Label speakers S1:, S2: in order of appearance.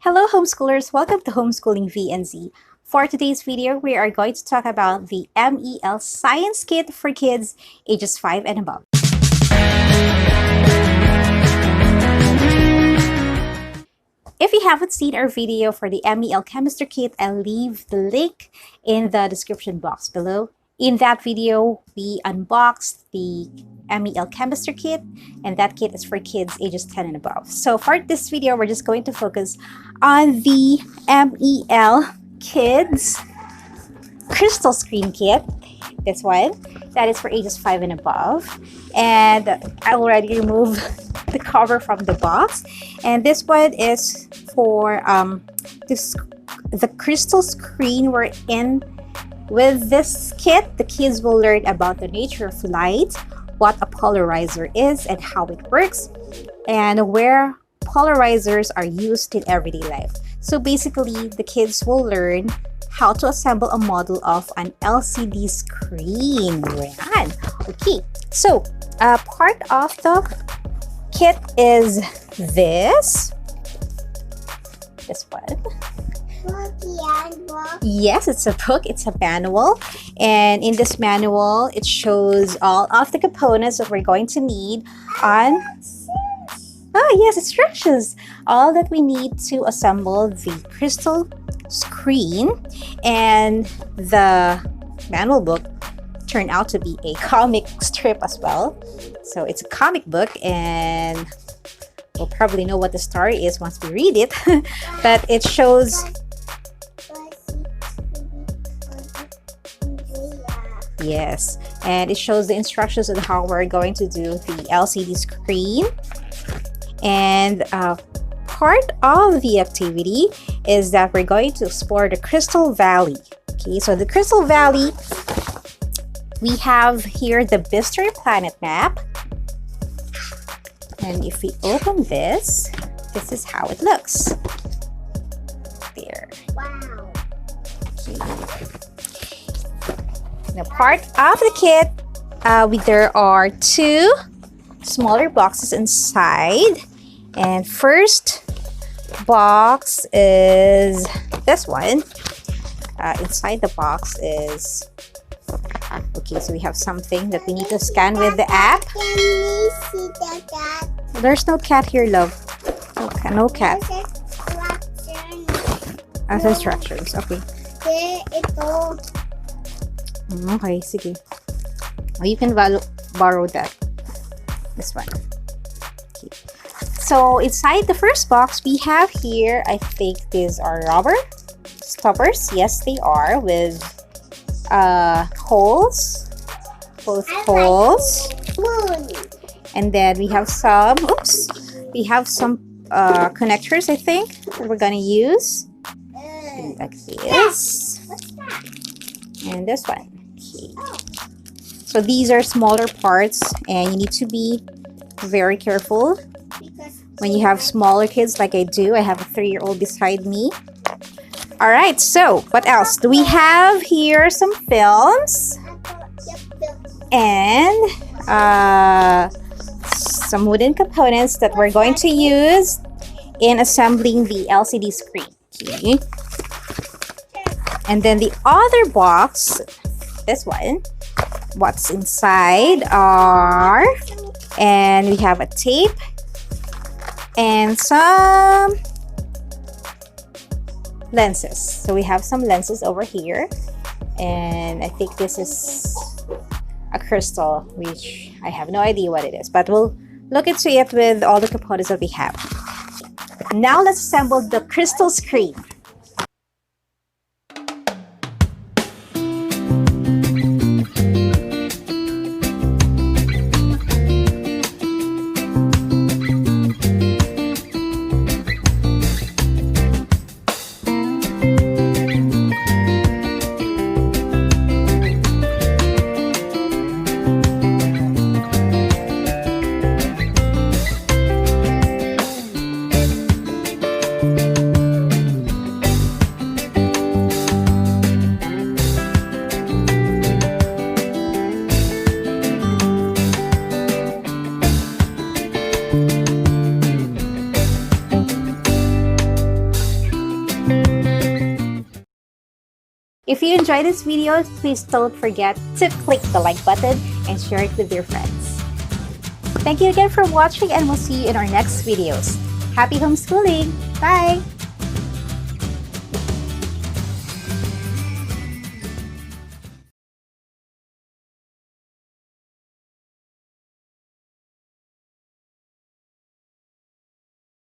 S1: Hello homeschoolers, welcome to Homeschooling V and Z. For today's video, we are going to talk about the MEL Science Kit for kids ages 5 and above. If you haven't seen our video for the MEL Chemistry Kit, I'll leave the link in the description box below. In that video, we unboxed the MEL Chemistry Kit, and that kit is for kids ages 10 and above. So for this video, we're just going to focus on the MEL Kids Crystal Screen Kit. This one, that is for ages 5 and above. And I already removed the cover from the box. And this one is for the crystal screen we're in. With this kit, the kids will learn about the nature of light, what a polarizer is and how it works, and where polarizers are used in everyday life. So basically, the kids will learn how to assemble a model of an LCD screen. Yan. Okay, so part of the kit is this one. Yes, it's a book, it's a manual, and in this manual it shows all of the components that we're going to need on instructions, all that we need to assemble the crystal screen. And the manual book turned out to be a comic strip as well, so it's a comic book, and we'll probably know what the story is once we read it. But it shows yes, and it shows the instructions on how we're going to do the LCD screen. And part of the activity is that we're going to explore the Crystal Valley. Okay, so the Crystal Valley, we have here the Mystery Planet map. And if we open this is how it looks. There. Wow. Okay. Now, part of the kit, there are two smaller boxes inside. And first box is this one. Inside the box is, okay, so we have something that we need to scan with the app.
S2: Can we see the cat?
S1: There's no cat here, love. No cat. As instructions, okay.
S2: Ito.
S1: Okay, sige. Oh, you can borrow that. This one. Okay. So inside the first box, we have here, I think these are rubber stoppers. Yes, they are, with holes. Both holes. And then we have some, connectors, I think, that we're gonna use. Like this. And this one. Okay. So these are smaller parts, and you need to be very careful when you have smaller kids like I do. I have a 3-year-old beside me. All right, so what else? Do we have here some films and some wooden components that we're going to use in assembling the LCD screen. Okay. And then the other box, this one, what's inside are, and we have a tape and some lenses. So we have some lenses over here, and I think this is a crystal, which I have no idea what it is, but we'll look into it with all the components that we have. Now let's assemble the crystal screen. If you enjoyed this video, please don't forget to click the like button and share it with your friends. Thank you again for watching, and we'll see you in our next videos. Happy homeschooling! Bye!